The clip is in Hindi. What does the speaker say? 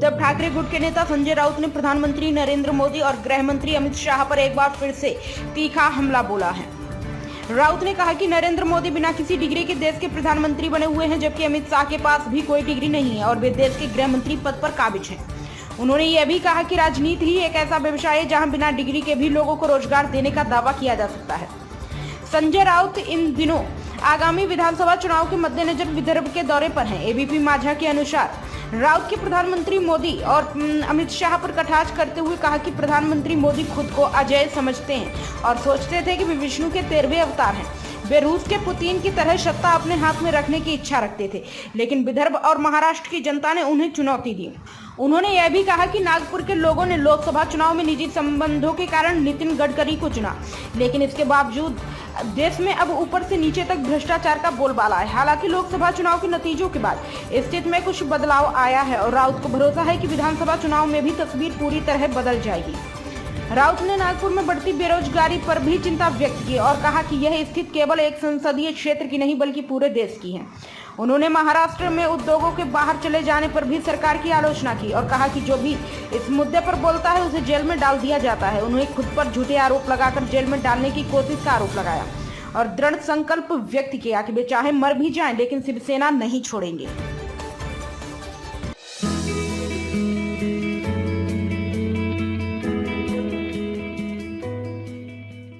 उद्धव ठाकरे गुट के नेता संजय राउत ने प्रधानमंत्री नरेंद्र मोदी और गृह मंत्री अमित शाह पर एक बार फिर से तीखा हमला बोला है। राउत ने कहा कि नरेंद्र मोदी बिना किसी डिग्री के देश के प्रधानमंत्री बने हुए हैं, जबकि अमित शाह के पास भी कोई डिग्री नहीं है और वे देश के गृह मंत्री पद पर काबिज हैं। उन्होंने यह भी कहा कि राजनीति ही एक ऐसा व्यवसाय है जहां बिना डिग्री के भी लोगों को रोजगार देने का दावा किया जा सकता है। संजय राउत इन दिनों आगामी विधानसभा चुनाव के मद्देनजर विदर्भ के दौरे पर हैं। एबीपी माझा के अनुसार राउत के प्रधानमंत्री मोदी और अमित शाह पर कटाक्ष करते हुए कहा कि प्रधानमंत्री मोदी खुद को अजय समझते हैं और सोचते थे कि वे विष्णु के 13वें अवतार हैं। वे रूस के पुतिन की तरह सत्ता अपने हाथ में रखने की इच्छा रखते थे, लेकिन विदर्भ और महाराष्ट्र की जनता ने उन्हें चुनौती दी। उन्होंने यह भी कहा कि नागपुर के लोगों ने लोकसभा चुनाव में निजी संबंधों के कारण नितिन गडकरी को चुना, लेकिन इसके बावजूद देश में अब ऊपर से नीचे तक भ्रष्टाचार का बोलबाला है। हालांकि लोकसभा चुनाव के नतीजों के बाद स्थिति में कुछ बदलाव आया है और राउत को भरोसा है कि विधानसभा चुनाव में भी तस्वीर पूरी तरह बदल जाएगी। राउत ने नागपुर में बढ़ती बेरोजगारी पर भी चिंता व्यक्त की और कहा कि यह स्थिति केवल एक संसदीय क्षेत्र की नहीं बल्कि पूरे देश की है। उन्होंने महाराष्ट्र में उद्योगों के बाहर चले जाने पर भी सरकार की आलोचना की और कहा कि जो भी इस मुद्दे पर बोलता है उसे जेल में डाल दिया जाता है। उन्होंने खुद पर झूठे आरोप लगाकर जेल में डालने की कोशिश का आरोप लगाया और दृढ़ संकल्प व्यक्त किया कि वे चाहे मर भी जाएं लेकिन शिवसेना नहीं छोड़ेंगे।